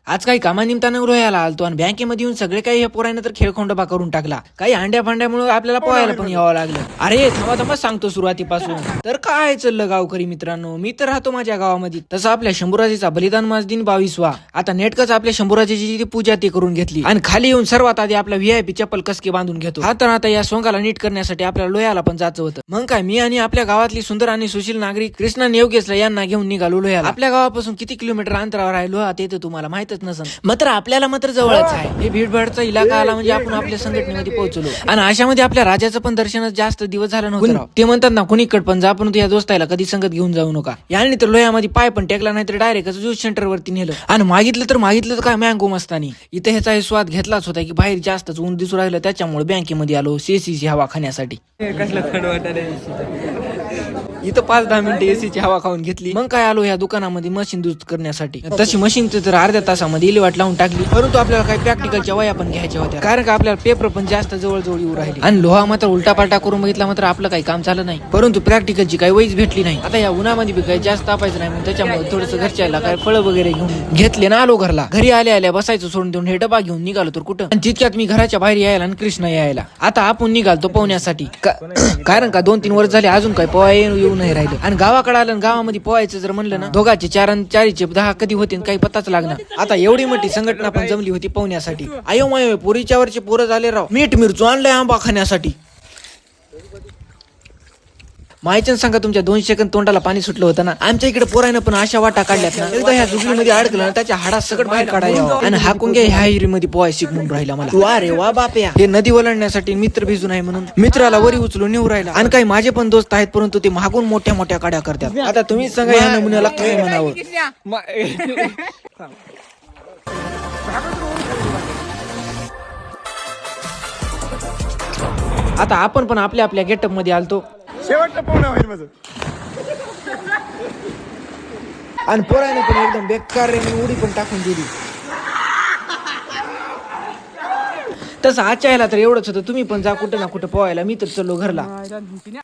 आज काही कामानिमित्तानं रोह्याला आलतो आणि बँकेमध्ये येऊन सगळे काही हे पोराने तर खेळखोंडोबा करून टाकला. काही अंड्या फांड्यामुळे आपल्याला पोहायला पण यावं लागलं. अरे थांबा सांगतो सुरुवातीपासून. तर काय चाललं गावकरी मित्रांनो, मी तर राहतो माझ्या गावामध्ये. तसं आपल्या शंभूराजेचा बलिदान मास दिन 22वा. आता नेटकच आपल्या शंभूराजेची पूजा ती करून घेतली आणि खाली येऊन सर्वात आधी आपला VIP चप्पल कसके बांधून घेतो. हा तर आता या सोंगाला नीट करण्यासाठी आपल्याला लोह्याला पण जायचं होतं. मग काय मी आणि आपल्या गावातली सुंदर आणि सुशील नागरिक कृष्णा नेवगेसला यांना घेऊन निघालो लोह्याला. आपल्या गावापासून किती किलोमीटर अंतरावर आहे लोहा ते तर तुम्हाला माहितच नसेल. मात्र आपल्याला मात्र जवळच आहे. हे भीडभाडचा इलाका आला म्हणजे आपण आपल्या संघटनेमध्ये पोहोचलो. आणि अशामध्ये आपल्या राजाचं पण दर्शनच जास्त दिवस झालं नव्हतं. ते म्हणतात ना कुणीकड पण जा पण या दोस्ताला कधी संगत घेऊन जाऊ नका. यांनी तर लोह्यामध्ये पाय पण टेकला नाही तर डायरेक्ट ज्यूस सेंटर वरती नेलं आणि मागितलं तर काय मँगो मस्तानी. इथे ह्याचा हे स्वाद घेतलाच होता की बाहेर जास्तच ऊन दिसू राहिलं, त्याच्यामुळे बँकेमध्ये आलो सीसीची हवा खाण्यासाठी. इथं 5-10 मिनिटं एसीची हवा खाऊन घेतली. मग काय आलो या दुकानामध्ये मशीन दुरुस्त करण्यासाठी. तशी मशीन तर अर्ध्या तासामध्ये इलेवाट लावून टाकली. परंतु आपल्याला काही प्रॅक्टिकलच्या वया पण घ्यायच्या होत्या, कारण का आपल्याला पेपर पण जास्त जवळ येऊ राहिले. आणि लोहा मात्र उलटा पालटा करून बघितला मात्र आपलं काही काम झालं नाही. परंतु प्रॅक्टिकलची काही वहीच भेटली नाही. आता या उन्हामध्ये बी काही जास्त तापायचं नाही, मग त्याच्यामुळे थोडंसं घरच्याला काय फळं वगैरे घेऊन घेतले ना आलो घरला. घरी आल्या बसायचं सोडून देऊन हे डबा घेऊन निघालो तर कुठं. आणि तितक्यात मी घराच्या बाहेर यायला आणि कृष्ण यायला. आता आपण निघालतो पोहण्यासाठी, कारण का 2-3 वर्ष झाले अजून काही पोहा येऊ नाही राहिलं. आणि गावाकडे आलं, गावामध्ये पोहायचं जर म्हणलं ना, दोघाचे 4-4चे 10 कधी होते काही पताच लागणार. आता एवढी मोठी संघटना पण जमली होती पोहण्यासाठी. आयो मायो पोरीच्या वरचे पोरं झाले राव. मीठ मिरचू आणलंय आंबा खाण्यासाठी. माहिती सांगा तुमच्या 2 सेकंद तोंडाला पाणी सुटलं होतं ना. आमच्या इकडे पोरानं पण अशा वाटा काढल्यात ना, एकदा ह्या जुगलीमध्ये अडकलं ना त्याच्या हाडात सगळं बाहेर काढायला. आणि हा कुंगे ह्या हिरीमध्ये पोहाय शिकून राहिला मला. अरे वा बापया, हे नदी ओलांडण्यासाठी मित्र भिजून आहे म्हणून मित्राला वरी उचलून नेऊ राहिला. आणि काही माझे पण दोस्त आहेत, परंतु ते मागून मोठ्या काड्या करतात. आता तुम्हीच सांगा ह्या नमुन्याला काय म्हणावं. आता आपण पण आपल्या गेटअप मध्ये आलतो. शेवटचं पूर्ण होईल माझं. आणि पोराने पण एकदम बेकार उडी पण टाकून दिली. तसं आजच्या याला तर एवढंच होतं. तुम्ही पण जा कुठं ना कुठं पोहायला. मी तर चलो घरला.